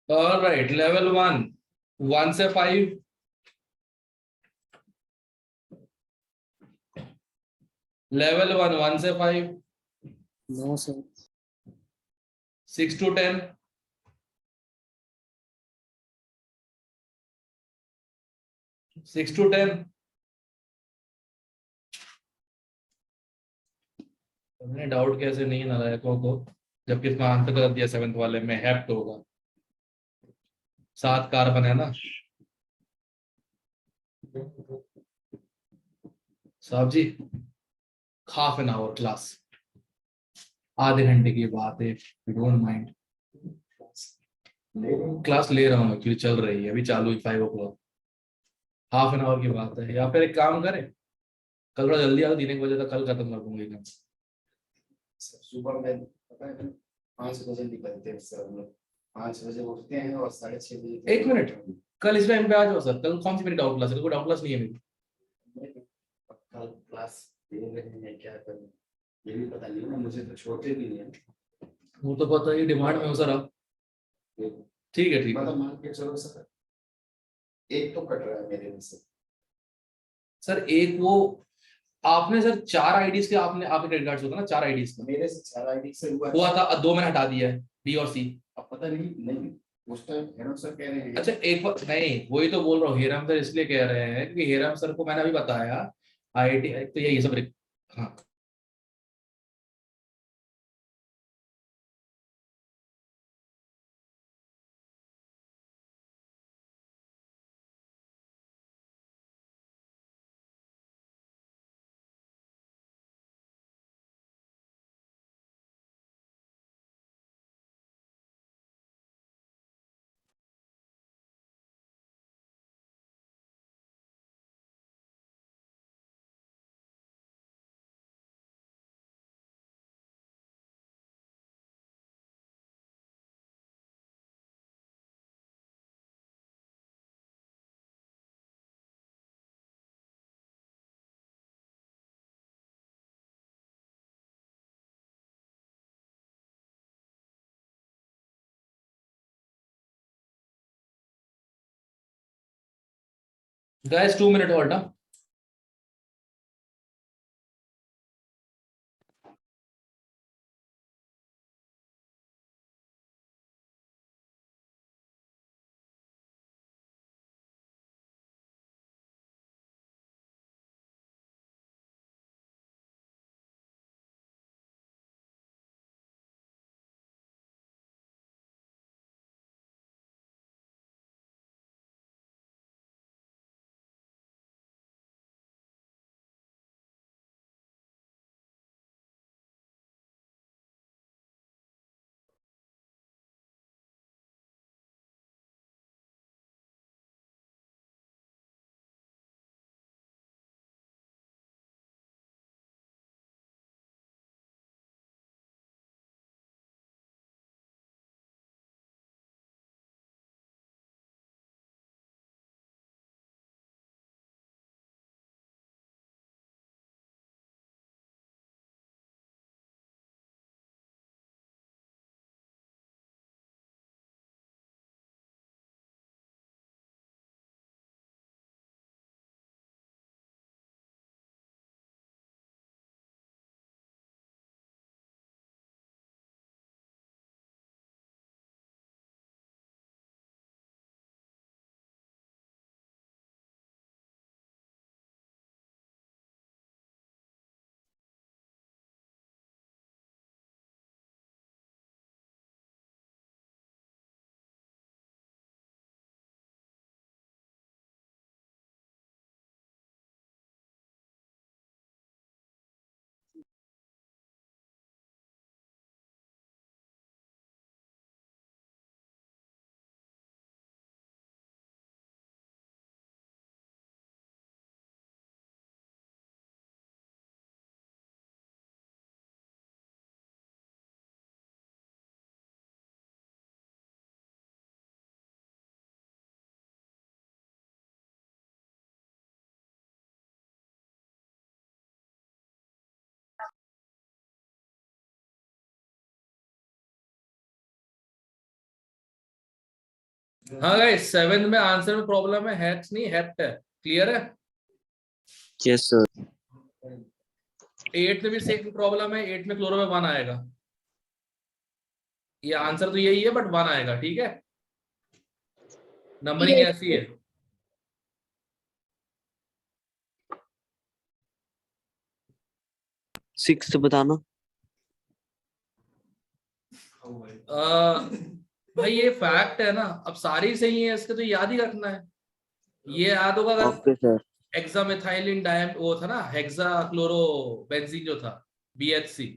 Alright, level 1, 1 से 5। Level 1, 1 से 5। No sir. 6 to 10। 6 to 10। हमने डाउट कैसे नहीं नालायकों को, जबकि इसमें आंसर कर दिया 7th वाले में, हेप्ट होगा। 7 कार्बन है ना साहब जी। हाफ एन आवर क्लास, आधे घंटे की बात है, डोंट माइंड। क्लास ले रहा हूँ एक्चुअली, चल रही है अभी, चालू है 5 o'clock। हाफ एन आवर की बात है, या फिर एक काम करें, कल थोड़ा जल्दी आओ, 3 1 बजे तक कल खत्म कर दूंगा ये काम। सुबह में पता है 5 बजे निकलते हैं सर हम लोग। 5 बजे उठते हैं और 6:30 बजे। 1 मिनट, कल इस टाइम पे आ जाओ सर। कल कौन सी मेरी डाउट क्लास है? कोई डाउट क्लास नहीं है मेरी। कल क्लास दे रहे हैं, क्या करें ये भी पता नहीं ना, मुझे तो छोड़ते भी नहीं है। वो तो पता ही, डिमांड में हो सर आप। ठीक है ठीक है मतलब मान के चलो सर, एक तो कट रहा है मेरे में से। सर। एक वो आपने सर 4 आईडीज के, आपने आपके क्रेडिट कार्ड होता ना 4 आईडीज का मेरे से 4 आईडी से हुआ था, 2 मैंने हटा दिया है, बी और सी। अब पता नहीं उस टाइम हेमंत सर कह रहे हैं। अच्छा एक बार नहीं, वही तो बोल रहा हूँ, हेराम सर इसलिए कह रहे हैं क्योंकि हेराम सर को मैंने अभी बताया आईआईटी तो यही सब। हाँ गाइस, 2 मिनट होल्ड। हाँ गाइस, 7th में आंसर में प्रॉब्लम है, हेक्स नहीं हेप्ट है। क्लियर है? Yes sir. 8th में भी सेम प्रॉब्लम है, 8 में क्लोरो में 1 आएगा। ये आंसर तो यही है बट 1 आएगा, ठीक है? Numbering Yes. ऐसी है। सिक्स बताना। भाई ये फैक्ट है ना, अब सारी सही है इसके तो याद ही रखना है। ये याद होगा अगर ओके सर। हेक्सामेथाइलिन डायम वो था ना, हेक्सा क्लोरो बेंजीन जो था, BHC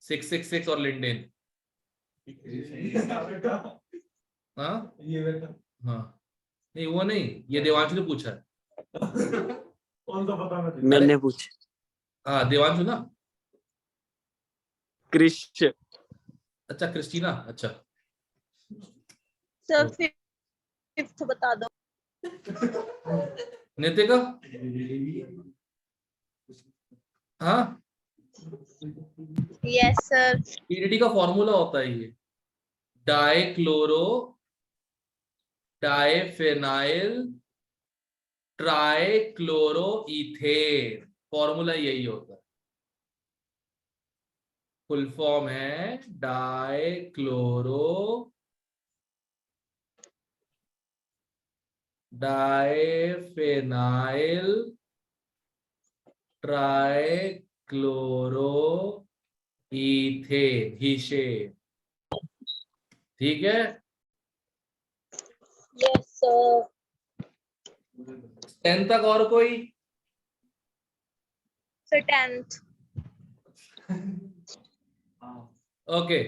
666 और लिंडेन। हाँ हाँ, नहीं वो नहीं, ये देवांशु ने पूछा है। मैंने पूछा। हाँ देवांशु ना। क्रिश। अच्छा क्रिस्टीना, अच्छा। Sir, fifth बता दो। नितिका। हाँ, Yes sir. PDT का फॉर्मूला होता है ये, डाइक्लोरो डाइफेनाइल ट्राइक्लोरोइथेन, फॉर्मूला यही होता है। फुल फॉर्म है डाइक्लोरो डाइफेनाइल ट्राइक्लोरो इथेन, हीशेन। ठीक है? Yes sir. 10 तक और कोई? Sir, 10th. ओके,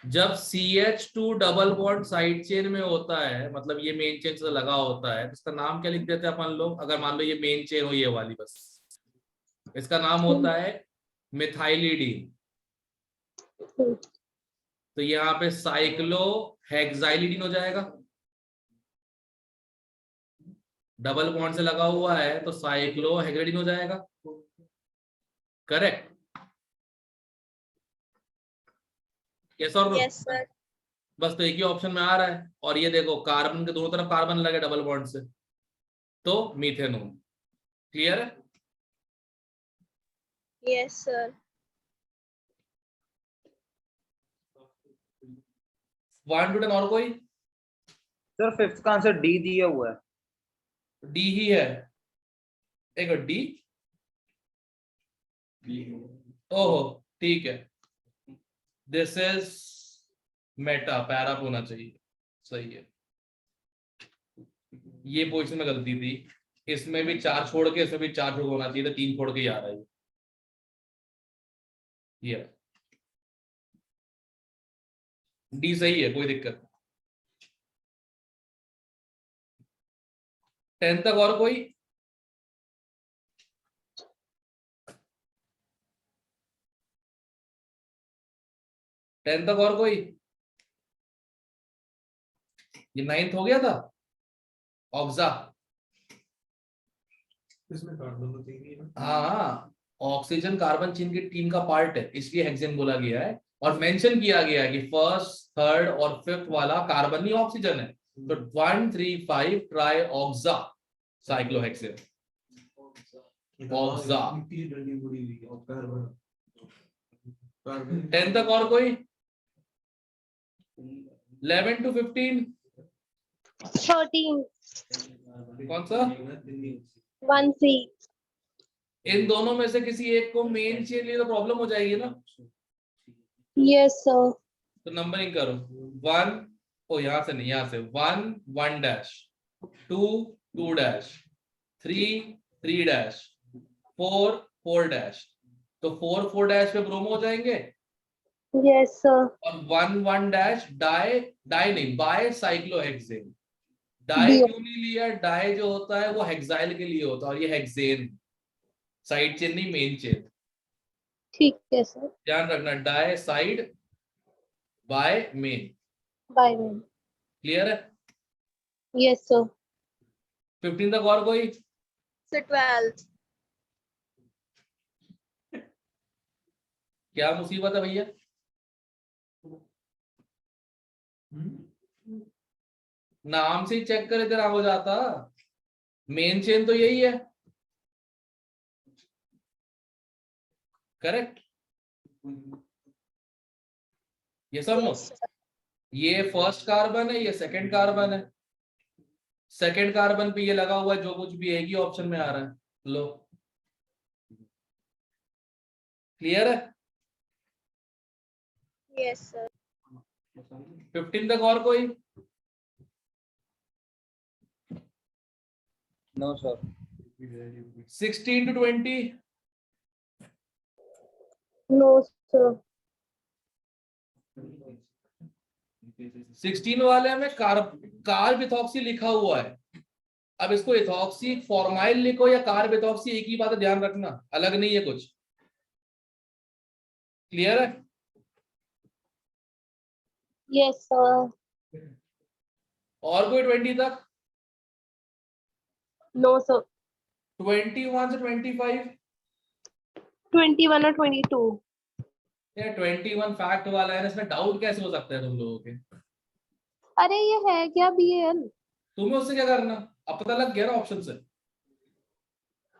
जब CH2 double bond side chain में होता है, मतलब ये मेन चेन से लगा होता है, तो इसका नाम क्या लिख देते हैं अपन लोग? अगर मान लो ये मेन चेन हो ये वाली, बस इसका नाम होता है मिथाइलिडीन। तो यहाँ पे साइक्लो हेक्साइलिडीन हो जाएगा। डबल बॉन्ड से लगा हुआ है तो साइक्लो हेक्साइलिडीन हो जाएगा। करेक्ट? यस और नो? Yes sir. बस तो एक ही ऑप्शन में आ रहा है, और ये देखो कार्बन के दोनों तरफ कार्बन लगे डबल बॉन्ड से, तो मीथेनॉल। क्लियर है? Yes sir. 1 to 10 और कोई? सर फिफ्थ का आंसर डी दिया हुआ है। डी ही है। एक डी, ओहो ठीक है, दिस इज मेटा पैरा होना चाहिए। सही है, ये पोजीशन में गलती थी। इसमें भी 4 छोड़ के, इसमें भी 4 छोड़ के होना चाहिए था, 3 छोड़ के ही आ रहा है ये। डी सही है, कोई दिक्कत नहीं। 10 तक और कोई? टेंथ तक और कोई? ये 9th हो गया था। ऑक्सा, हाँ हाँ, ऑक्सीजन कार्बन चेन की टीम का पार्ट है, इसलिए हेक्सेन बोला गया है। और मेंशन किया गया है कि फर्स्ट, थर्ड और फिफ्थ वाला कार्बन नहीं ऑक्सीजन है। तो 1 3 5 ट्राई ऑक्सा साइक्लोहेक्सेन। ऑक्सा। 10 तक और कोई? 11 to 15 13. कौन सा? 1 3. इन दोनों में से किसी एक को मेन चेन लिए तो प्रॉब्लम हो जाएगी ना। Yes sir. तो नंबरिंग करो। 1, ओ यहां से नहीं, यहां से 1 1 डैश, 2 2 डैश, 3 3 डैश, 4 4 डैश। तो 4 4 डैश पे ब्रोमो हो जाएंगे, Yes sir. और 1 1 डैश डाई, डाई नहीं बाय साइक्लोहेक्सेन। Di B. क्यों नहीं लिया? डाई जो होता है वो हेक्साइल के लिए होता है, और ये हेक्सेन, साइड चेन नहीं मेन चेन। ठीक है सर. ध्यान रखना, di side by main. Bye ma'am. Clear है? Yes sir. 15 तक और कोई? Sir, 12th. क्या मुसीबत है भैया? नाम से ही चेक करे तेरा हो जाता। मेन चेन तो यही है, करेक्ट? ये सब नो, Yes, sir. ये फर्स्ट कार्बन है, ये सेकंड कार्बन है। सेकंड कार्बन पे ये लगा हुआ है, जो कुछ भी एक ही ऑप्शन में आ रहा है। लो, क्लियर है? Yes, sir. 15 तक और कोई? No sir. 16 to 20? No, sir. 16 वाले में कार्ब इथॉक्सी लिखा हुआ है। अब इसको इथॉक्सी फॉर्माइल लिखो या कार्ब इथॉक्सी, एक ही बात है, ध्यान रखना, अलग नहीं है कुछ। क्लियर है? Yes, sir. और कोई 20 तक? No, sir. 21 से 25? 21 और 22. ये 21 फैक्ट वाला है ना, इसमें डाउट कैसे हो सकता है तुम लोगों के? अरे ये है क्या BAL? तुम्हें उससे क्या करना? अब पता लग गया ना ऑप्शन से।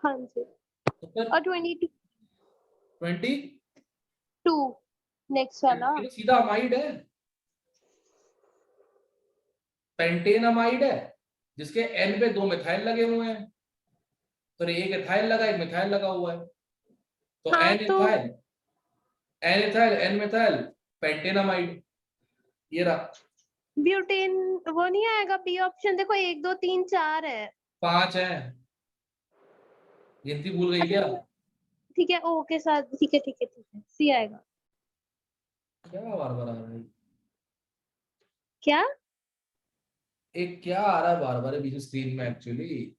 हाँ जी। तो फिर और 22 20 नेक्स्ट वाला। ये तो सीधा अमाइड है, पेंटेन अमाइड है, जिसके एन पे 2 मिथाइल लगे हुए हैं। तो एक इथाइल लगा, एक मिथाइल लगा हुआ है, तो हाँ, एन तो ethyl, N ethyl, N methyl, pentane amide. ये रहा। ब्यूटेन वो नहीं आएगा बी ऑप्शन? देखो 1 2 3 4 है। 5 है, गिनती भूल गई क्या? ठीक है, ओ के साथ। ठीक है ठीक है ठीक है, सी आएगा। क्या बार बार आ रहा है? क्या? एक क्या आ रहा है बार बार बीच स्क्रीन में? एक्चुअली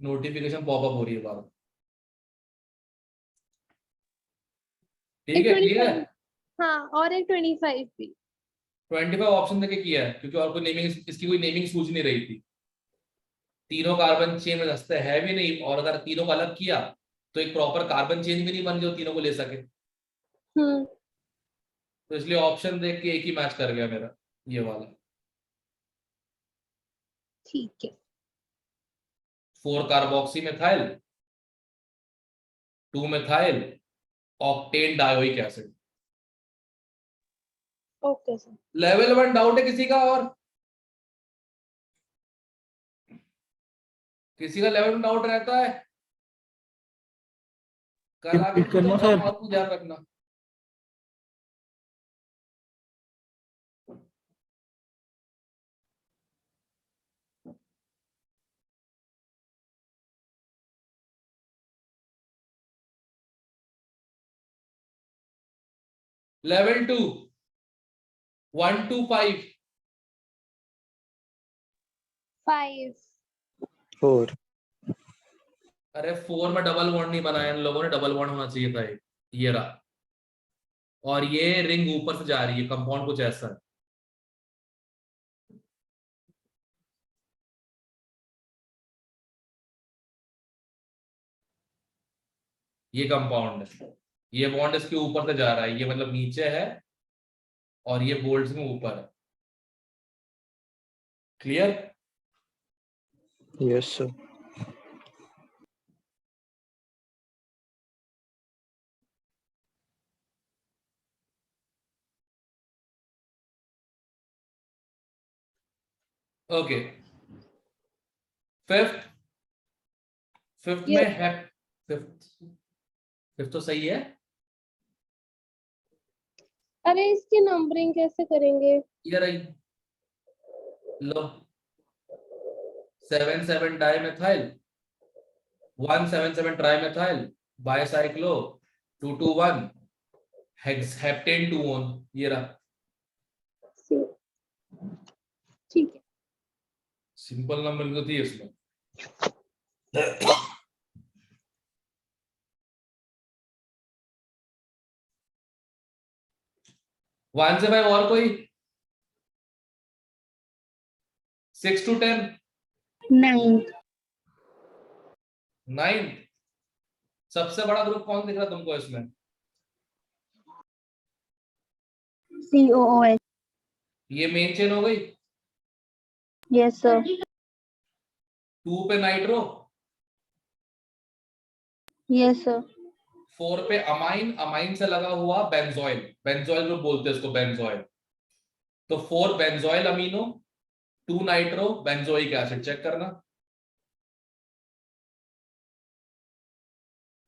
नोटिफिकेशन पॉपअप हो रही है बार। ठीक एक है, क्लियर 25। है? हाँ, और एक 25 भी। 25 ऑप्शन देके किया है, क्योंकि और कोई नेमिंग, इसकी कोई नेमिंग सूझ नहीं रही थी। तीनों कार्बन चेन में दस्ते है भी नहीं, और अगर तीनों को अलग किया तो एक प्रॉपर कार्बन चेन भी नहीं बन जो तीनों को ले सके। हम्म। तो इसलिए ऑप्शन देख के एक ही मैच कर गया मेरा, ये वाला। ठीक है। 4 carboxy methyl, 2 methyl, octane dioic acid. Okay sir. Level 1 doubt है किसी का? और किसी का लेवल 1 डाउट रहता है? कल आके रिपीट करना पूछो, सर। और कुछ ध्यान रखना। Level 2 1 to 5। 5। 4 अरे 4 में डबल बॉन्ड नहीं बनाया इन लोगों ने, डबल बॉन्ड होना चाहिए था एक। ये रहा, और ये रिंग ऊपर से जा रही है, कंपाउंड कुछ ऐसा है। ये कंपाउंड है, ये बॉन्ड इसके ऊपर से जा रहा है, ये मतलब नीचे है, और ये बोल्ट्स में ऊपर है। Clear? Yes sir. Okay, fifth. Fifth में Yes. है, फिफ्थ, फिफ्थ तो सही है। अरे इसकी नंबरिंग कैसे करेंगे? ये रही, लो, 7,7 dimethyl, 1,7,7 trimethyl, bicyclo, 2,2,1 heptane 2 on. ये रहा, सी। ठीक है। सिंपल नंबर तो थी इसमें। वन से 5 और कोई? 6 to 10? 9। 9। सबसे बड़ा ग्रुप कौन दिख रहा तुमको इसमें? COOH। ये मेन चेन हो गई। Yes sir. 2 पे नाइट्रो, यस सर। 4 पे अमाइन, अमाइन से लगा हुआ बेंजोइल, बेंजोइल ग्रुप बोलते हैं इसको, बेंजोइल। तो 4 benzoyl amino, 2 nitro benzoic acid. Check करना,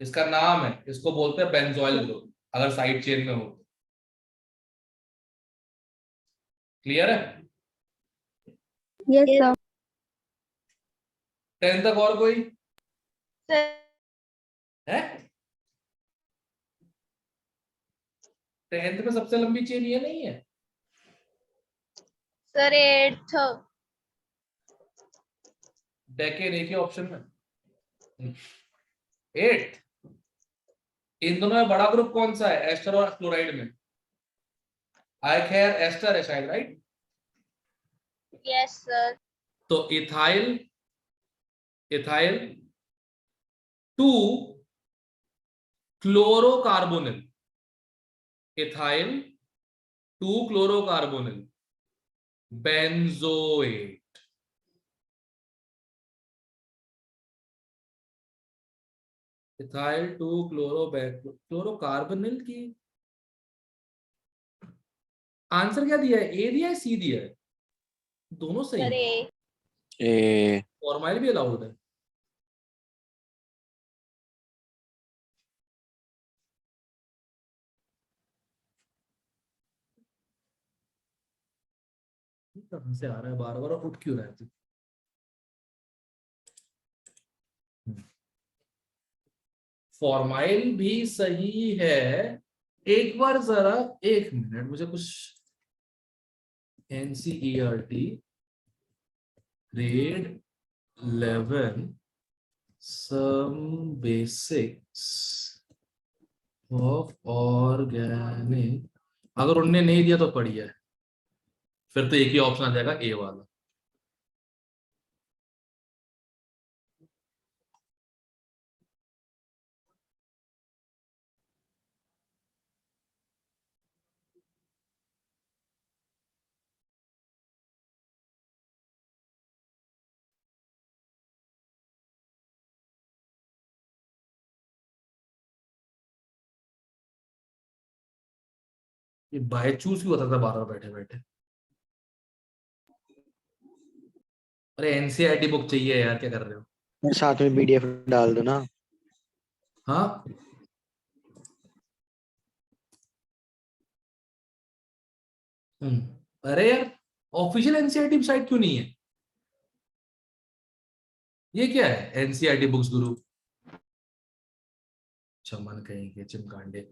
इसका नाम है, इसको बोलते हैं बेंजोइल ग्रुप अगर साइड चेन में हो। क्लियर है? Yes sir. 10 तक और कोई है? 10th में सबसे लंबी चेन ये नहीं है? Sir 8th। डेकेन एक ही ऑप्शन में। 8 इन दोनों में बड़ा ग्रुप कौन सा है, एस्टर और क्लोराइड में? आई खैर एस्टर है शायद, राइट? Yes sir. तो ethyl, ethyl 2 chlorocarbonyl, ethyl 2 chlorocarbonyl benzoate. Ethyl 2 chlorocarbonyl की आंसर क्या दिया है, ए दिया है सी दिया है? दोनों सही सर है। ए फॉर्माइल भी अलाउड है। कहां से आ रहा है बार बार और उठ क्यों रहा है तू? फॉर्माइल भी सही है। एक बार जरा, एक मिनट, मुझे कुछ NCERT grade 11 some basics of organic, अगर उनने नहीं दिया तो पढ़िए, फिर तो एक ही ऑप्शन आ जाएगा ए वाला। ये बाय चूज क्यों होता था बार बार बैठे बैठे? अरे एनसीईआरटी बुक चाहिए यार, क्या कर रहे हो? साथ में पीडीएफ डाल दो ना। हाँ, अरे यार ऑफिशियल एनसीईआरटी साइट क्यों नहीं है? ये क्या है एनसीईआरटी बुक्स गुरु? चमन कहीं के चिमकांडे।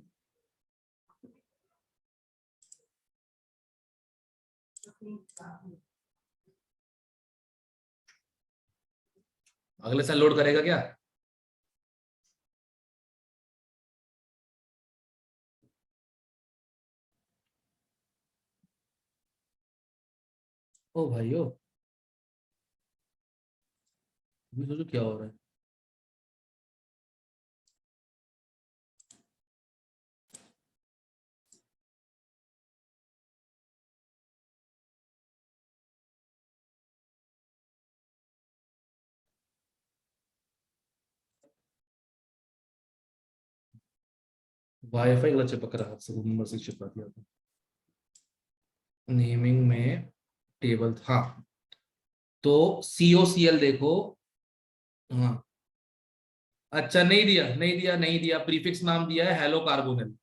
अगले साल लोड करेगा क्या? ओ भाइयों, अभी सोचो क्या हो रहा है। वाईफाई गलत चिपक रहा है, से नंबर से चिपका दिया था। नेमिंग में टेबल, हाँ, तो COCl देखो। हाँ, अच्छा नहीं दिया, नहीं दिया, नहीं दिया, प्रीफिक्स नाम दिया है हेलो कार्बोनिल,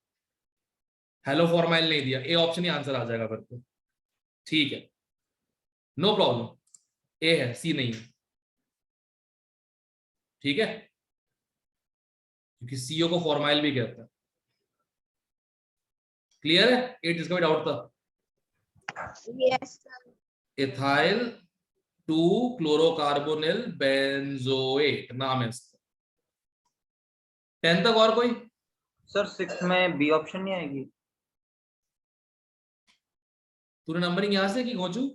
हेलो फॉर्माइल नहीं दिया। ए ऑप्शन ही आंसर आ जाएगा फिर तो। ठीक है, नो प्रॉब्लम, ए है, सी नहीं है। ठीक है, क्योंकि सीओ को फॉर्माइल भी कहता है। क्लियर है? ए जिसका भी डाउट था। Yes sir. Ethyl 2 chlorocarbonyl benzoate नाम है इसका। 10 तक और कोई? सर 6 में बी ऑप्शन नहीं आएगी? तूने नंबरिंग यहां से की घोचू?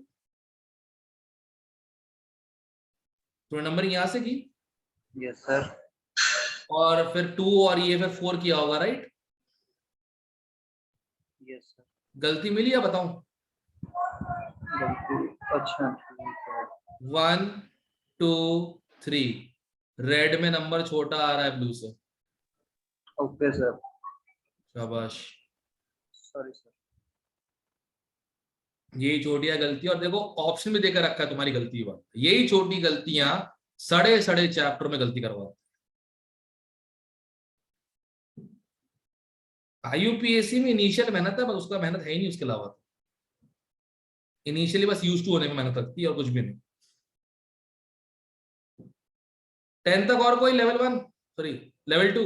तूने नंबरिंग यहां से की यस सर। और फिर 2 और ये फिर 4 किया होगा, राइट? Yes sir. गलती मिली या बताऊं? बिल्कुल। अच्छा ठीक है। 1 2 3 रेड में नंबर छोटा आ रहा है ब्लू से। ओके सर, शाबाश, सॉरी सर। यही छोटियां गलती, और देखो ऑप्शन भी देकर रखा है तुम्हारी गलती बात, यही छोटी गलतियां सड़े सड़े चैप्टर में गलती करवा। आईयूपीएससी में इनिशियल मेहनत है, बस उसका मेहनत है ही नहीं उसके अलावा। इनिशियली बस यूज टू होने में मेहनत लगती है और कुछ भी नहीं। 10 तक और कोई लेवल 1 सॉरी लेवल 2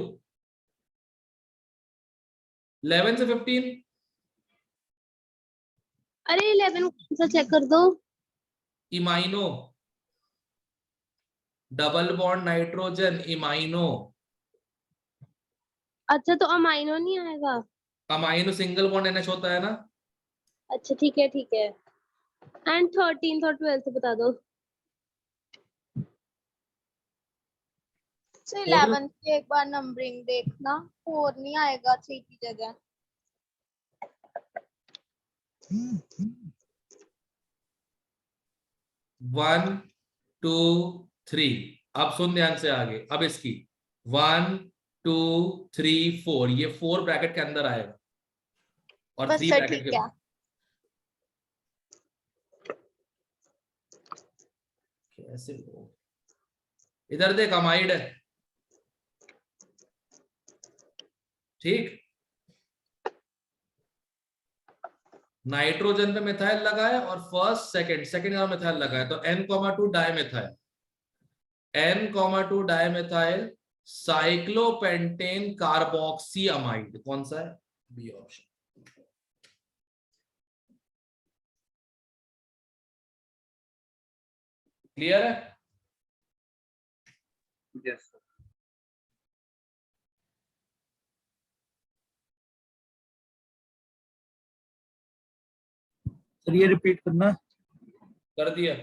11 से 15। अरे 11 कौन सा चेक कर दो। इमाइनो, डबल बॉन्ड नाइट्रोजन इमाइनो। अच्छा तो अमाइनो नहीं आएगा। अमाइनो सिंगल बॉन्ड एनएच होता है ना। अच्छा ठीक है ठीक है। एंड 13th और 12th बता दो। सो 11 की एक बार नंबरिंग देखना, 4 नहीं आएगा 3 की जगह। 1 2 3। अब सुन ध्यान से आगे, अब इसकी 1 2 3 4, ये 4 ब्रैकेट के अंदर आएगा और बस 3 सर ब्रैकेट ठीक के है। कैसे लोग, इधर देख अमाइड है, ठीक। नाइट्रोजन पे मिथाइल लगाए और फर्स्ट सेकंड का मिथाइल लगाए, तो N,2 dimethyl, N,2 dimethyl cyclopentane carboxy amide. कौन सा है? B option. क्लियर है? Yes sir. सर ये रिपीट करना। कर दिया।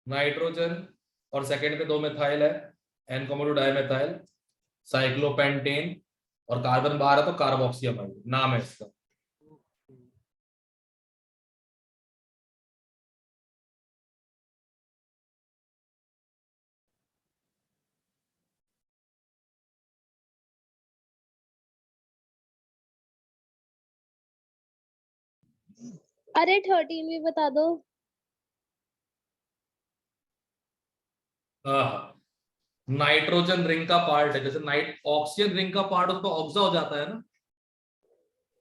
नाइट्रोजन और सेकंड पे 2 मिथाइल है, N,2 डाइमिथाइल साइक्लोपेंटेन, और कार्बन बाहर है तो कार्बोक्सी अमाइड नाम है इसका। अरे 13 भी बता दो। हाँ, नाइट्रोजन रिंग का पार्ट है, जैसे नाइट ऑक्सीजन रिंग का पार्ट उसको ऑक्सा हो जाता है ना,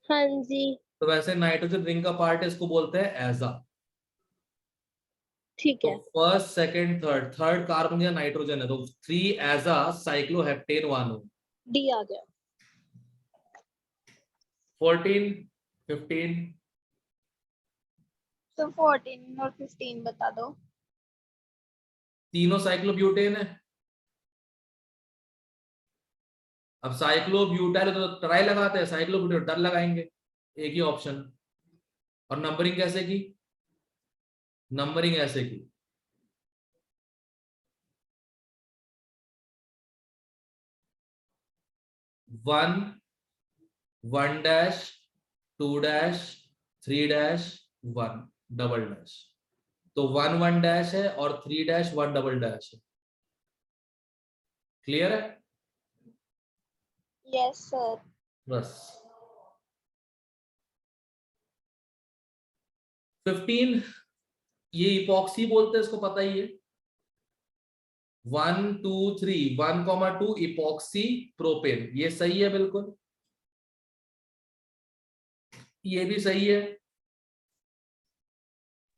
हाँ जी तो वैसे नाइट्रोजन रिंग का पार्ट है, इसको बोलते हैं एजा। ठीक तो है। फर्स्ट सेकंड थर्ड कार्बन या नाइट्रोजन है, तो 3 एजा साइक्लोहेप्टेन 1। डी आ गया। 14 15 तो 14 और 15 बता दो। तीनों साइक्लोब्यूटेन है। अब साइक्लोब्यूटाइल तो ट्राई लगाते हैं, साइक्लोब्यूटेन डर लगाएंगे, एक ही ऑप्शन। और नंबरिंग कैसे की? नंबरिंग ऐसे की, 1 1 dash 2 dash 3 dash 1 double dash. तो 1 1 डैश है और 3 डैश 1 डबल डैश है। क्लियर है? Yes sir. बस 15 ये इपॉक्सी बोलते हैं, इसको पता ही है। 1 2 3 1,2 इपॉक्सी प्रोपेन, ये सही है बिल्कुल, ये भी सही है,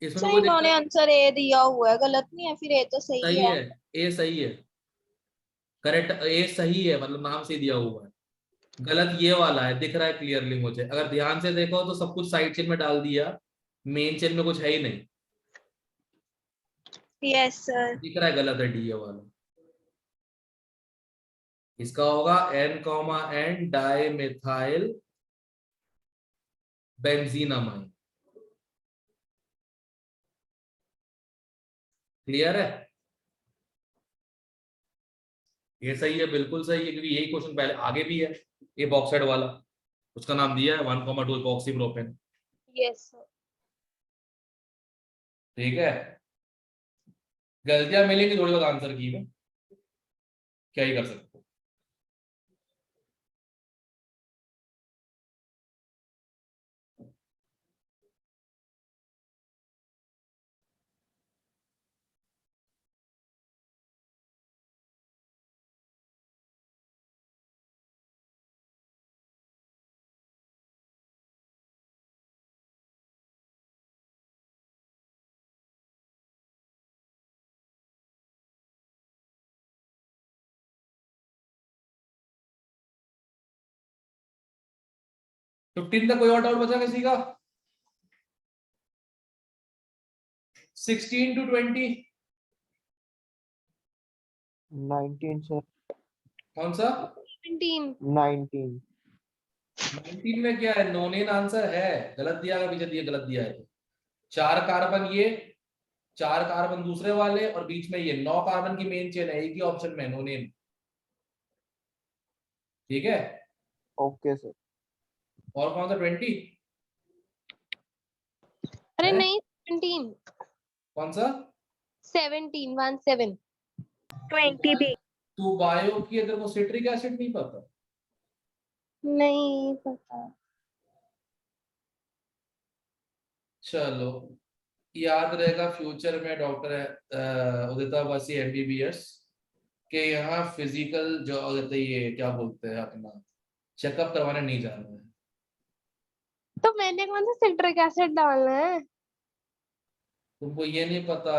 इसमें तो सर कोई इन्होंने दिक्कत। आंसर ए दिया हुआ है, गलत नहीं है फिर? ए तो सही सही है। है, ए सही है, करेक्ट, ए सही है, मतलब नाम से दिया हुआ है। गलत ये वाला है, दिख रहा है क्लियरली मुझे, अगर ध्यान से देखो तो सब कुछ साइड चेन में डाल दिया, मेन चेन में कुछ है ही नहीं, यस सर। दिख रहा है गलत है डी ये वाला। इसका होगा N,N डाइमिथाइल बेंजीनामाइन। क्लियर है? ये सही है, बिल्कुल सही है, क्योंकि यही क्वेश्चन पहले आगे भी है, ये बॉक्साइड वाला, उसका नाम दिया है 1,2 इपॉक्सी प्रोपेन। Yes sir. ठीक है, गलतियां मिलेंगी थोड़ी बहुत आंसर की में, क्या ही कर सकते हो। तो 15 तक कोई और डाउट बचा किसी का? 16 to 20 19 सर। कौन सा? 17। 19 19 में क्या है? नोनेन आंसर है, गलत दिया का पीछे दिया, गलत दिया है। 4 कार्बन ये, 4 कार्बन दूसरे वाले और बीच में ये 9 कार्बन की मेन चेन है, एक ही ऑप्शन में नोनेन। ठीक है, ओके सर। और कौन सा? 20 अरे है? नहीं 17। कौन सा? 17 17। 20 भी तू बायो की है, तेरे को सिट्रिक एसिड नहीं पता? नहीं पता। चलो, याद रहेगा फ्यूचर में डॉक्टर उदिता वासी MBBS के यहाँ फिजिकल जो होता है, ये क्या बोलते हैं अपना, चेकअप करवाने नहीं जाना है। तो मैंने कौन सा सिट्रिक एसिड डालना है? तुमको ये नहीं पता,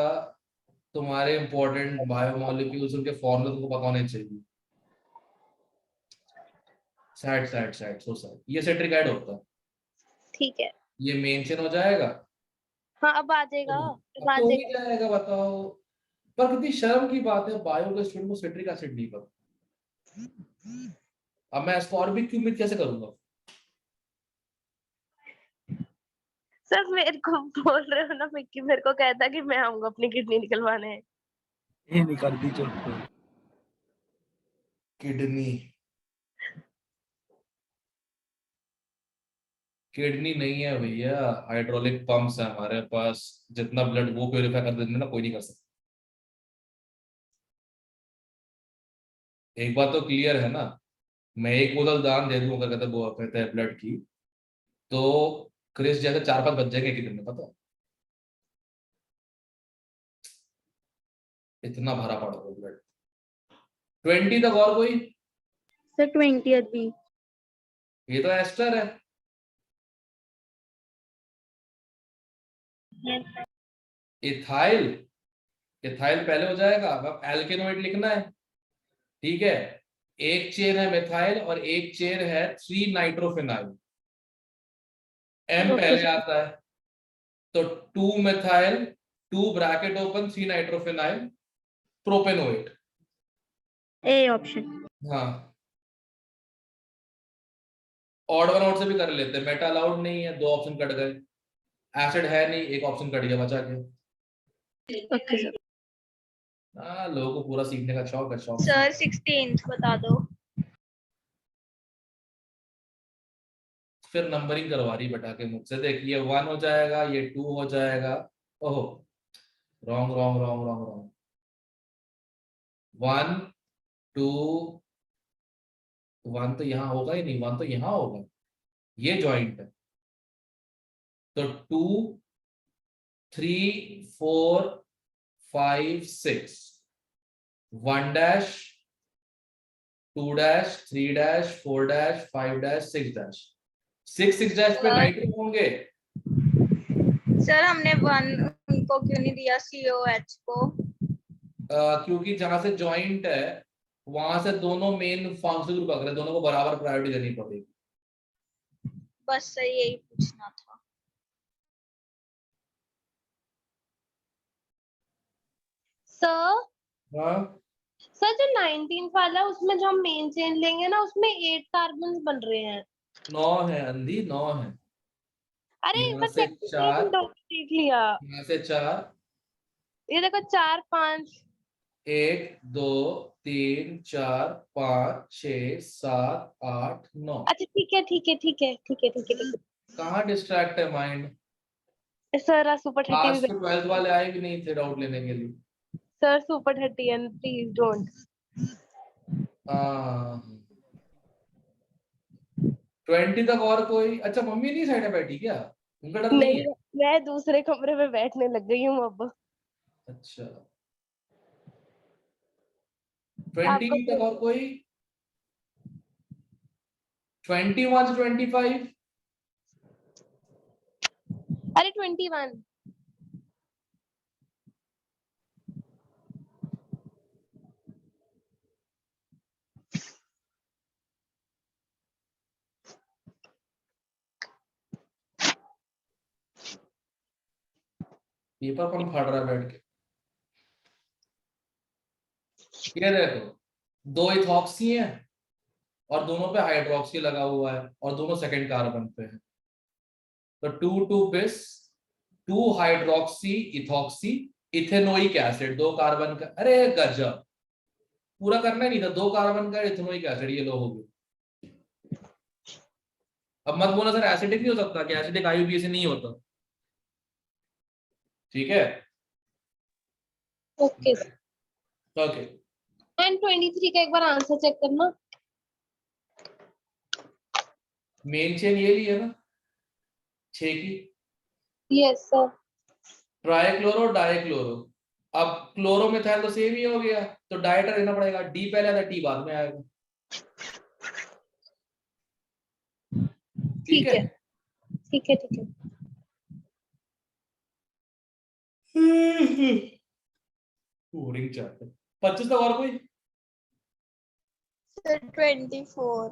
तुम्हारे इंपॉर्टेंट बायोमोलिक्यूल्स उनके फॉर्मूले तुमको पता होने चाहिए। Sad sad sad so sad. ये सिट्रिक एसिड होता है, ठीक है। ये मेन चेन हो जाएगा। हाँ अब आ जाएगा, अब अब आ तो हो ही जाएगा। जाएगा, बताओ। पर कितनी शर्म की बात है, बायो के स्टूडेंट को सिट्रिक एसिड नहीं पता। अब मैं एस्कॉर्बिक क्यूमिक कैसे करूंगा? सर मेरे को बोल रहे हो ना, मिक्की मेरे को कहता कि मैं आऊंगा अपनी किडनी निकलवाने। ये नहीं कर दी चुप। किडनी, किडनी नहीं है भैया, हाइड्रोलिक पंप्स है हमारे पास। जितना ब्लड वो प्योरीफाई कर देंगे ना, कोई नहीं कर सकता। एक बात तो क्लियर है ना, मैं एक बोतल दान दे दूं अगर कहते वो कहते हैं ब्लड की, तो क्रिस जैसे 4-5 बच जाएंगे एक दिन में, पता है? इतना भरा पड़ा हुआ ब्लड। 20 तक और कोई? सर 20 अभी ये तो एस्टर है। इथाइल, इथाइल पहले हो जाएगा। अब एल्केनोइड लिखना है, ठीक है। एक चेन है मिथाइल और एक चेन है 3 नाइट्रोफिनाइल। एम पहले आता है, तो 2 methyl 2 bracket open 3 nitrophenyl propanoate. A option. हाँ, ऑड वन आउट से भी कर लेते हैं, मेटा अलाउड नहीं है, 2 ऑप्शन कट गए। एसिड है नहीं, एक ऑप्शन कट गया, बचा के। Okay sir. हाँ, लोगों को पूरा सीखने का शौक है, शौक। सर 16 बता दो। फिर नंबरिंग करवा रही बेटा के मुझसे, देख ये 1 हो जाएगा, ये 2 हो जाएगा। ओहो, wrong wrong wrong wrong wrong. 1 2 1 तो यहाँ होगा ही नहीं, 1 तो यहाँ होगा, ये जॉइंट है। तो 2 3 4 5 6, 1 dash 2 dash 3 dash 4 dash 5 dash 6 dash. 6 dash पे नाइट्रोजन होंगे। सर हमने 1 उनको क्यों नहीं दिया COH को? क्योंकि जहां से जॉइंट है वहां से दोनों मेन फंक्शनल ग्रुप अगर दोनों को बराबर प्रायोरिटी देनी पड़ेगी। बस सर यही पूछना था। सर हाँ, सर जो 19 वाला है उसमें जो हम मेन चेन लेंगे ना, उसमें 8 कार्बन बन रहे हैं। 9 है अंधी, 9 है। अरे एक यहाँ बार से चेक 4, देख लिया। यहाँ से 4, ये देखो 4 5। 1 2 3 4 5 6 7 8 9। अच्छा ठीक है ठीक है ठीक है ठीक है ठीक है ठीक है। कहाँ डिस्ट्रैक्ट है माइंड? सर सुपर 30 लास्ट भी में 12th वाले आए भी नहीं थे डाउट लेने के लिए। Sir super 30 and please don't. हाँ 20 तक और कोई? अच्छा मम्मी नहीं साइड में बैठी क्या? उनका डर नहीं है? नहीं, मैं दूसरे कमरे में बैठने लग गई हूँ अब। अच्छा 20 तक आपका और कोई? 21 से 25? अरे 21। पेपर कौन फाड़ रहा है बैठ के? ये देखो, दो इथॉक्सी हैं और दोनों पे हाइड्रोक्सी लगा हुआ है और दोनों सेकंड कार्बन पे है। तो 2 बिस 2 hydroxy ethoxy ethanoic acid, 2 carbon का। अरे गजब, पूरा करना ही नहीं था। 2 कार्बन का इथेनोइक एसिड, ये लो हो गया। अब मत बोला सर एसिडिक नहीं हो सकता, कि एसिडिक आईयूपीए से नहीं होता। ठीक है ओके। ओके। एंड 23 का एक बार आंसर चेक करना। मेन चेन ये ली है ना 6 की, यस सर। Trichloro dichloro. अब क्लोरो मिथाइल तो सेम ही हो गया, तो डाइटर लेना पड़ेगा। डी पहले आता, टी बाद में आएगा। ठीक ठीक है है ठीक है ठीक है। Boring chapter. 25 तक और कोई? सर 24।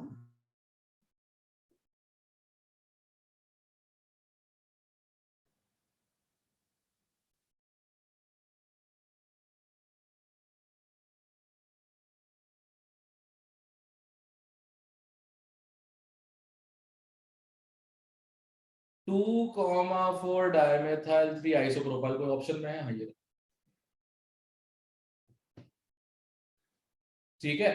2,4 dimethyl 3 isopropyl. कोई ऑप्शन में है? हाँ ये ठीक है।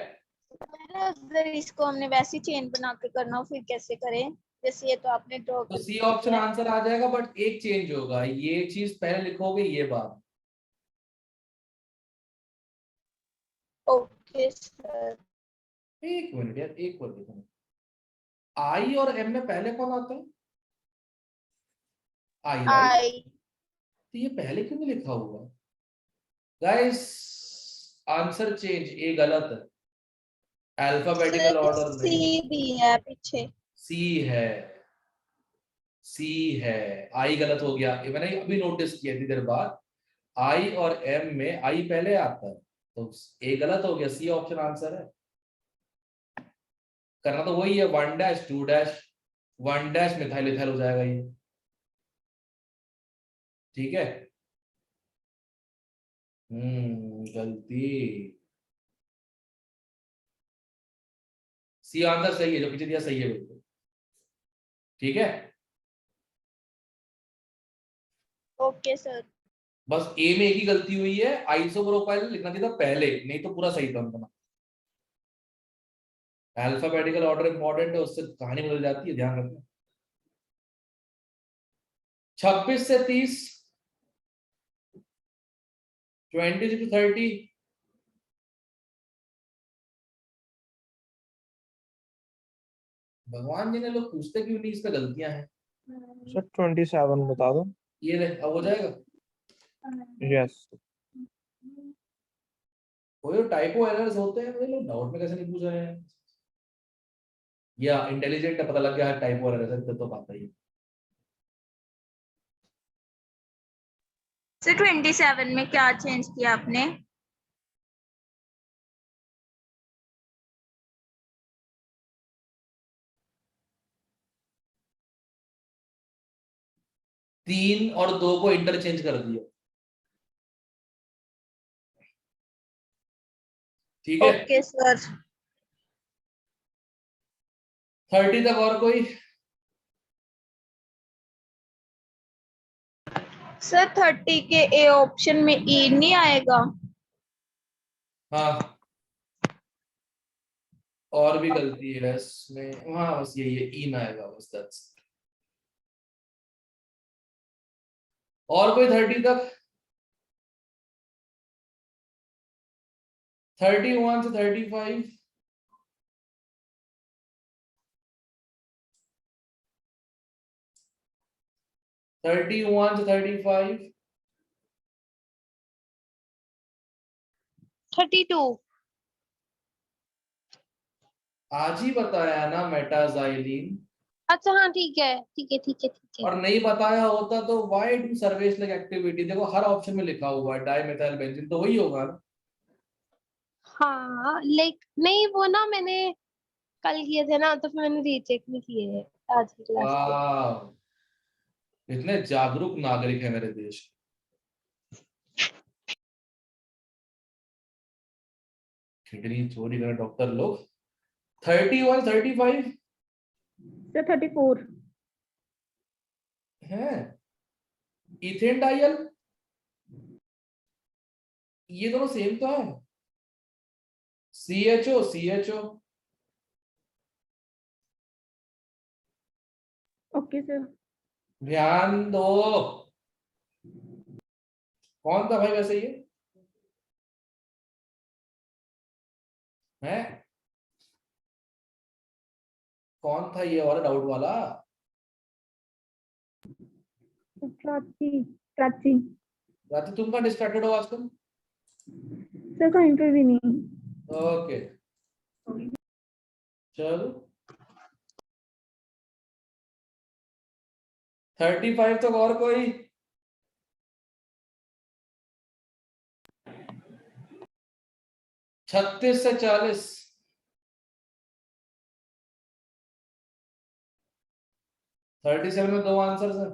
अगर इसको हमने वैसी चेन बना के करना हो फिर कैसे करें? जैसे ये तो आपने ड्रॉ तो कर सी दिया ऑप्शन है। आंसर आ जाएगा, बट एक चेंज होगा। ये चीज पहले लिखोगे, ये बात। Okay sir. एक मिनट यार, एक मिनट। आई और एम में पहले कौन आता है? आई राइट। आई। तो ये पहले क्यों नहीं लिखा हुआ? गाइस आंसर चेंज, ए गलत है। अल्फाबेटिकल सर ऑर्डर सी नहीं, दी है पीछे। सी है। सी है, आई गलत हो गया। ये मैंने अभी नोटिस किया थी देर बाद। आई और एम में आई पहले आता है, तो ए गलत हो गया। सी ऑप्शन आंसर है। करना तो वही है, 1 dash 2 dash 1 dash methyl ethyl हो जाएगा ये। ठीक है। गलती। सी आंसर सही है, जो पीछे दिया सही है बिल्कुल। ठीक है। Okay sir. बस ए में एक ही गलती हुई है, आइसोप्रोपाइल लिखना चाहिए था पहले, नहीं तो पूरा सही था उनका। अल्फाबेटिकल ऑर्डर इंपॉर्टेंट है, उससे कहानी बदल जाती है, ध्यान रखना। 26 से 30, 20 to 30। भगवान जी ने लोग पूछते क्यों नहीं, इस पे गलतियां हैं। सर 27 बता दो। ये ले, अब हो जाएगा। यस। कोई टाइपो एरर्स होते हैं, ये लोग डाउट में कैसे नहीं पूछ रहे हैं। या इंटेलिजेंट है, पता लग गया है टाइपो एरर है, तो पता ही है। सर 27 में क्या चेंज किया आपने? तीन और 2 को इंटरचेंज कर दिया। ठीक है। Okay sir. 30 तक और कोई? सर 30 के ए ऑप्शन में ई नहीं आएगा? हाँ और भी गलती है इसमें। हाँ बस यही है, ई ना आएगा बस, दैट्स। और कोई 30 तक? 31 से 35? 31 से 35? 32। आज ही बताया ना मेटाजाइलिन। अच्छा हाँ ठीक है ठीक है ठीक है ठीक है। और नहीं बताया होता तो why do serves like activity, देखो हर ऑप्शन में लिखा हुआ है डाइमेथाइल बेंजीन, तो वही होगा ना। हाँ लाइक नहीं वो ना मैंने कल किए थे ना तो फिर मैंने रीचेक नहीं किए आज की क्लास के। वाह, इतने जागरूक नागरिक है मेरे देश के। खिचड़ी चोरी कर डॉक्टर लोग। 31 35 सर 34। है। इथेन डाइल, ये दोनों सेम तो है। CHO CHO। Okay sir. ध्यान दो। कौन था भाई वैसे ये है? कौन था ये वाला डाउट वाला? प्राची। प्राची। रात तुम कहाँ डिस्ट्रैक्टेड हो आजकल? सर कहीं पे भी नहीं। ओके चलो। 35 तक और कोई? 36 से 40? 37 में दो आंसर है।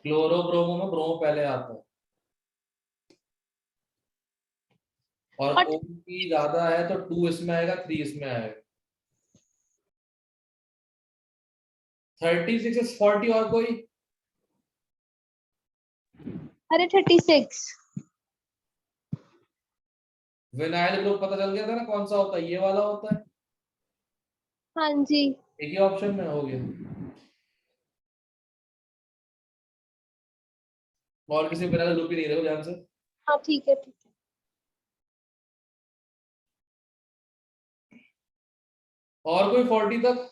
क्लोरो ब्रोमो में ब्रोमो पहले आता है, और और O की ज्यादा है तो 2 इसमें आएगा, 3 इसमें आएगा। 36 से 40 और कोई? अरे 36। विनाइल ग्रुप पता चल गया था ना कौन सा होता है, ये वाला होता है। हाँ जी। एक ही ऑप्शन में हो गया। और किसी विनाइल ग्रुप ही नहीं रहे ध्यान से। हाँ ठीक है ठीक है। और कोई 40 तक?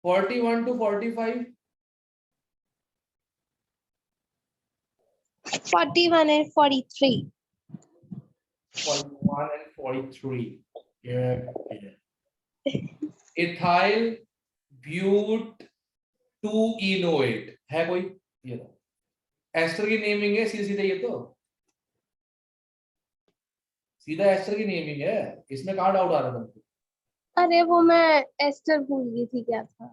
Forty 41 to 45? 41 and 43। 41 and 43। Ethyl but 2 enoate है कोई? ये एस्टर की नेमिंग है सीधे सीधे, ये तो सीधा एस्टर की नेमिंग है, इसमें कहाँ डाउट आ रहा था? अरे वो मैं एस्टर भूल गई थी क्या था।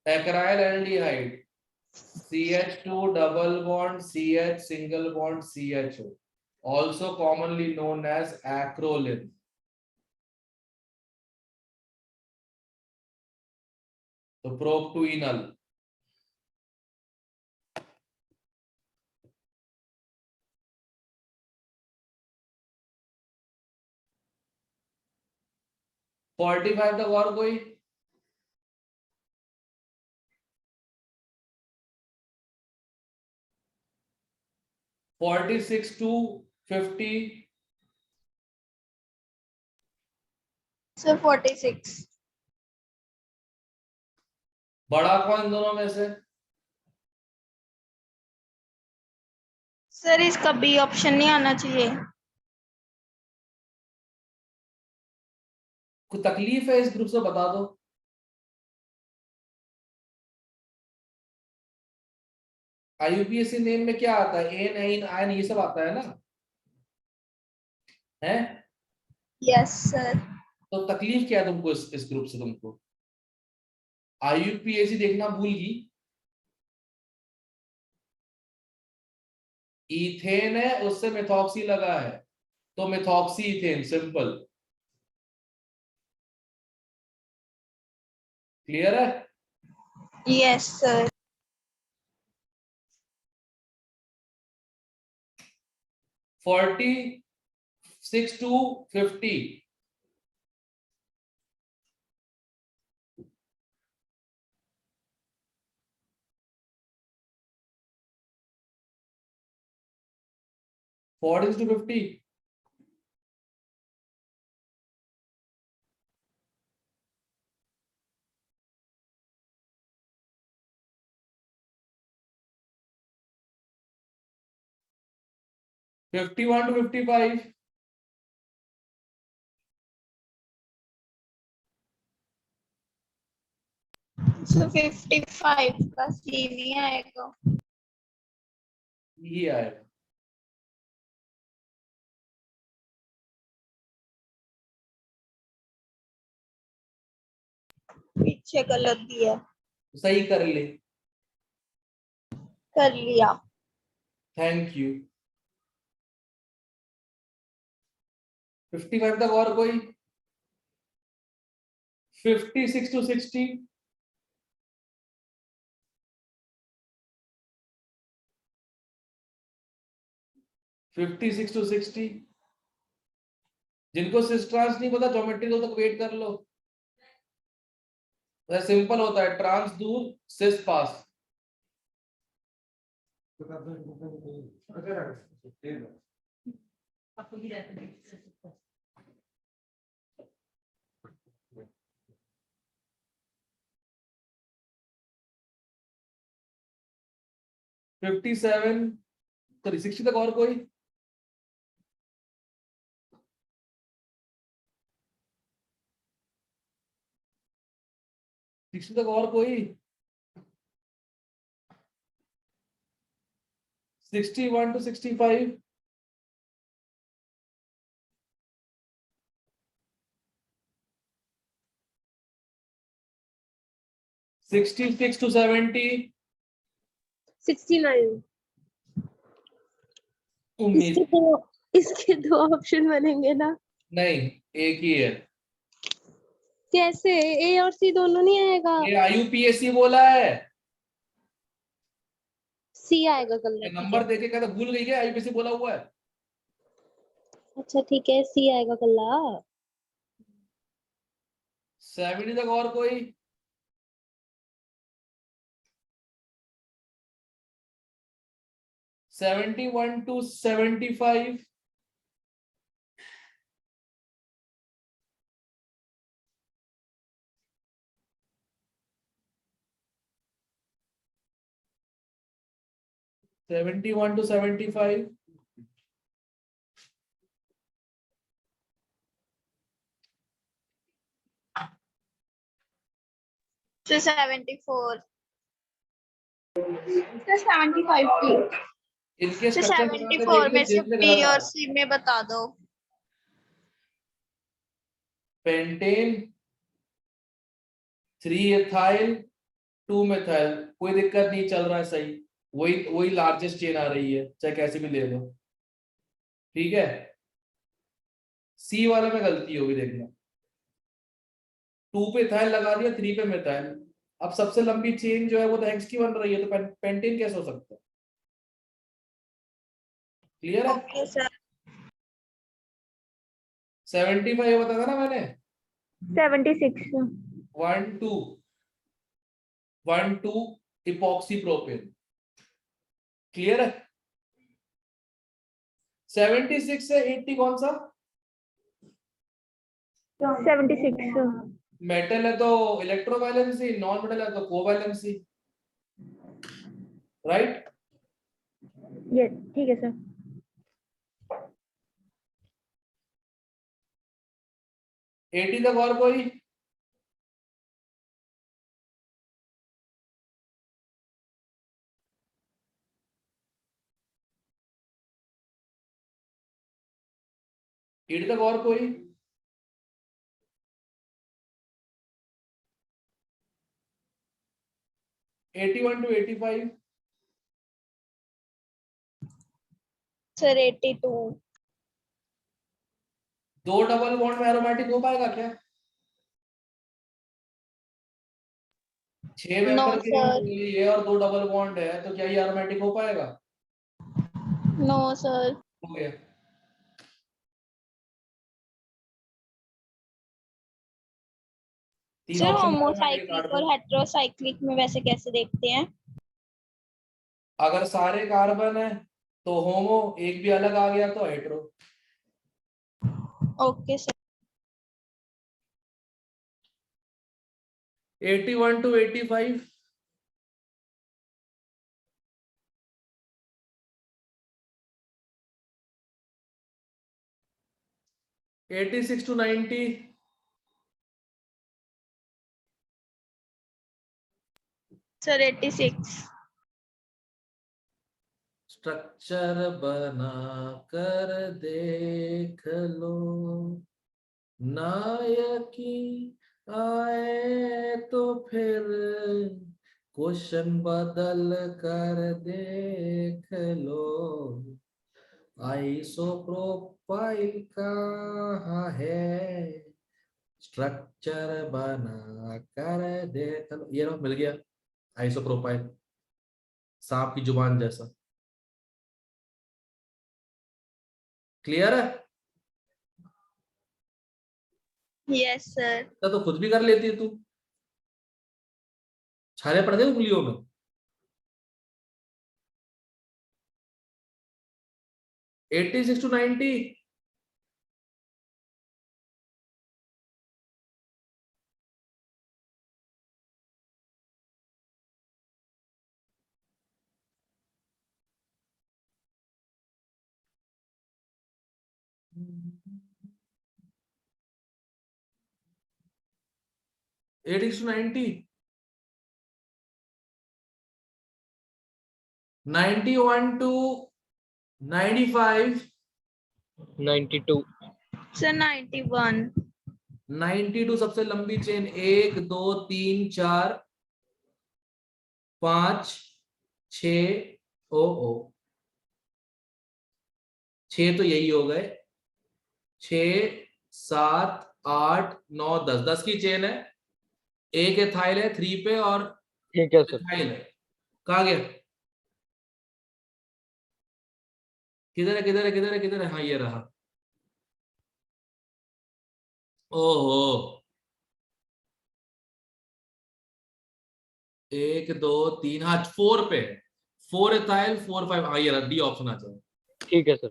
एक्राइल aldehyde CH2 double bond CH single bond CHO, also commonly known as acrolein. तो प्रोपटुइनल। फोर्टी 45 तक और कोई? (46 to 50? सर 46। बड़ा कौन दोनों में से? सर इसका बी ऑप्शन नहीं आना चाहिए। कोई तकलीफ है इस ग्रुप से बता दो। IUPAC नेम में क्या आता है? एन आइन आयन ये सब आता है ना, है? Yes sir. तो तकलीफ क्या है तुमको इस ग्रुप से? तुमको IUPAC देखना भूल गई। इथेन है, उससे मेथॉक्सी लगा है, तो मेथॉक्सी इथेन, सिंपल। क्लियर है? Yes, sir. 46 to 50। Forty to 50। $51 to $55। So 55 का CV आएगा। ये आएगा। पीछे गलत दिया, सही कर ले। कर लिया। Thank you. 55 तक और कोई? 56 to 60। 56 to 60। जिनको सिस्ट्रांस नहीं पता, ज्योमेट्री दो तक वेट कर लो। सिंपल होता है, ट्रांस दूर, सिस पास। फिफ्टी सेवन, सॉरी 60 तक और कोई? सिक्सटी तक और कोई? 61 to 65। $66 to $70। 69। उम्मीद इसके दो ऑप्शन बनेंगे ना? नहीं, एक ही है। कैसे? ए और सी दोनों नहीं आएगा? ये IUPAC बोला है। सी आएगा कल। ठीक नंबर है, देके कहता भूल गई क्या? IUPAC बोला हुआ है। अच्छा ठीक है, सी आएगा कल। 70 तक और कोई? $71 to $75। $71 to $75। So 74। So 75 थी। इनके तो स्ट्रक्चर बना के 74 देख में ले, से जिसमें बी गलत और आ सी में बता दो। पेंटेन, 3 एथाइल 2 मेथाइल, कोई दिक्कत नहीं, चल रहा है सही। वही वही लार्जेस्ट चेन आ रही है, चाहे कैसे भी ले लो। ठीक है, सी वाले में गलती होगी, देखना। 2 पे इथाइल लगा दिया, 3 पे मेथाइल। अब सबसे लंबी चेन जो है वो तो हेक्स की बन रही है, तो पेंटेन कैसे हो सकता है? क्लियर है? Okay sir. 75 बताया था ना मैंने। 76। 1 2 इपॉक्सी प्रोपेन। क्लियर है? 76 से 80 कौन सा? 76। मेटल है तो इलेक्ट्रोवैलेंसी, नॉन मेटल है तो कोवैलेंसी। राइट? ये ठीक है सर। 80 तक और कोई? तक और कोई? 81 to 85 सर 82। दो डबल बॉन्ड में एरोमेटिक हो पाएगा क्या? 6 नो मेंबर के सर। लिए और दो डबल बॉन्ड है तो क्या ये एरोमेटिक हो पाएगा? No sir. हो गया। तीन सर ऑप्शन होमोसाइक्लिक और हेटेरोसाइक्लिक में वैसे कैसे देखते हैं? अगर सारे कार्बन है तो होमो, एक भी अलग आ गया तो hetero. Okay sir. 81 to 85 86 to 90 sir 86। Structure बना कर देख लो, ना यकीन आए तो फिर क्वेश्चन बदल कर देख लो, आइसोप्रोपाइल कहाँ है, स्ट्रक्चर बना कर देख लो। ये ना मिल गया आइसोप्रोपाइल, सांप की जुबान जैसा। क्लियर है? Yes sir. तो खुद भी कर लेती है तू, छाले पड़ गए उंगलियों में। Eighty six to 90 86 to 90 91 to 95 92 sir 91। 92 सबसे लंबी चेन, 1 2 3 4 5 6 ओ ओ 6 तो यही हो गए, 6 7 8 9 10 10 की चेन है। एक एथाइल है 3 पे और ठीक है सर। एथाइल है। कहा गया? किधर है किधर है किधर है किधर है? हाँ ये रहा। ओहो, 1 2 3, हाँ 4 पे, 4 एथाइल 4 5, हाँ ये रहा, डी ऑप्शन आ जाए। ठीक है सर।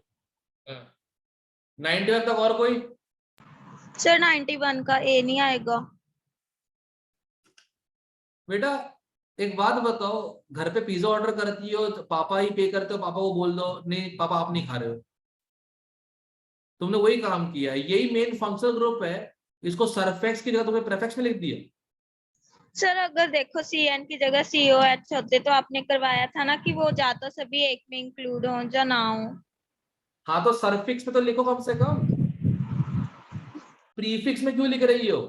91 तक और कोई? सर 91 का ए नहीं आएगा। बेटा एक बात बताओ, घर पे पिज्जा ऑर्डर करती हो तो पापा ही पे करते हो, पापा को बोल दो नहीं पापा आप नहीं खा रहे हो, तुमने वही काम किया है। यही मेन फंक्शनल ग्रुप है, इसको सरफेक्स की जगह तुमने प्रेफेक्स में लिख दिया। सर अगर देखो CN की जगह COH होते तो आपने करवाया था ना कि वो जा तो सभी एक में इंक्लूड हो या ना हो। हाँ तो सरफिक्स में तो लिखो कम से कम, प्रीफिक्स में क्यों लिख रही हो?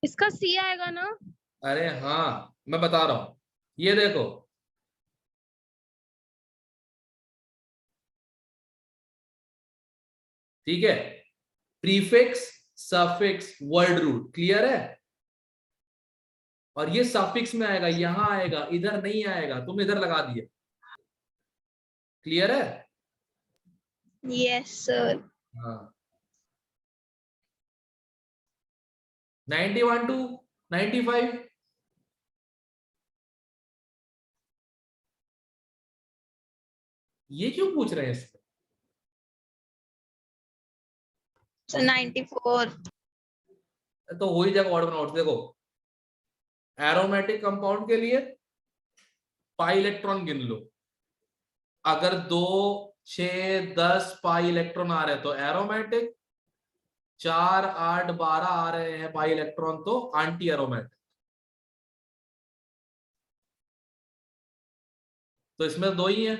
इसका सी आएगा ना? अरे हाँ मैं बता रहा हूं, ये देखो ठीक है, prefix suffix word root, clear है? और ये सफिक्स में आएगा, यहां आएगा, इधर नहीं आएगा, तुम इधर लगा दिए। क्लियर है? Yes sir. हाँ 91 to 95 ये क्यों पूछ रहे हैं इसमें? सर 94। तो हो ही जाएगा ऑर्डर नोट। देखो एरोमेटिक कंपाउंड के लिए पाई इलेक्ट्रॉन गिन लो, अगर 2 6 10 पाई इलेक्ट्रॉन आ रहे हैं तो एरोमेटिक, 4 8 12 आ रहे हैं पाई इलेक्ट्रॉन तो एंटी एरोमेटिक। तो इसमें 2 ही है,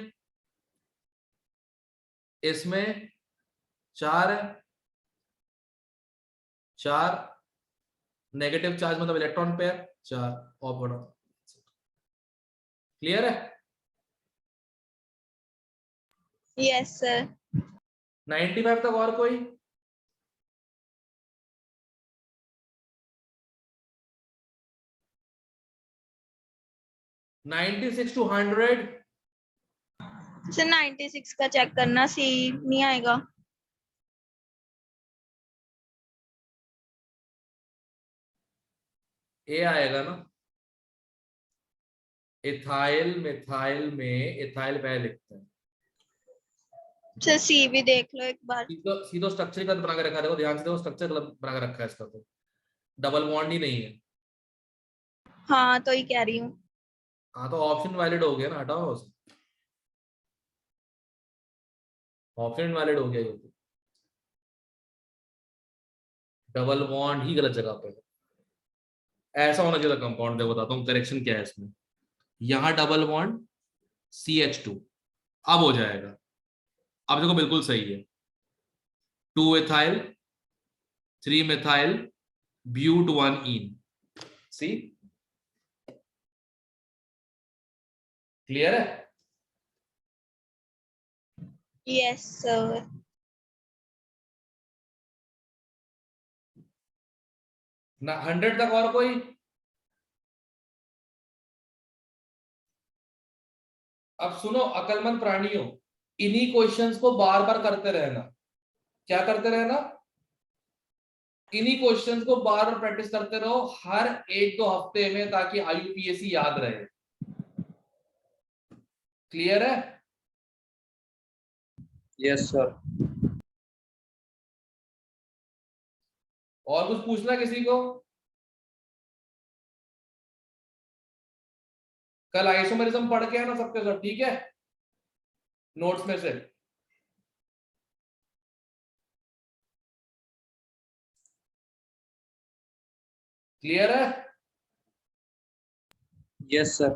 इसमें 4 है, 4 नेगेटिव चार्ज मतलब इलेक्ट्रॉन पेयर 4 ऑर्बिटल। क्लियर है? Yes sir. 95 तक और कोई? $96 to $100। सर 96 का चेक करना, सी नहीं आएगा। ए आएगा ना। इथाइल मिथाइल में इथाइल पहले लिखते हैं। सर सी भी देख लो एक बार। सीधो स्ट्रक्चर का बना के रखा है, देखो ध्यान से, देखो स्ट्रक्चर बना के रखा है इसका, तो डबल बॉन्ड ही नहीं है। हाँ तो ही कह रही हूँ। हाँ तो ऑप्शन वैलिड हो गया ना, हटाओ उसे, ऑप्शन वैलिड हो गया ये तो। डबल बॉन्ड ही गलत जगह पे है, ऐसा होना चाहिए कंपाउंड। देखो बताता हूँ करेक्शन क्या है इसमें। यहां डबल बॉन्ड CH2 अब हो जाएगा, अब देखो बिल्कुल सही है। 2 ethyl 3 methyl but 1 ene। See clear है? Yes sir. ना 100 तक और कोई? अब सुनो अकलमंद प्राणियों, इन्हीं क्वेश्चंस को बार बार करते रहना। क्या करते रहना? इन्हीं क्वेश्चंस को बार बार प्रैक्टिस करते रहो हर 1-2 हफ्ते में, ताकि IUPAC याद रहे। क्लियर है? Yes sir. और कुछ पूछना है किसी को? कल आइसोमेरिज्म पढ़ के आना सबके सब, ठीक है? नोट्स में से। क्लियर है? Yes sir.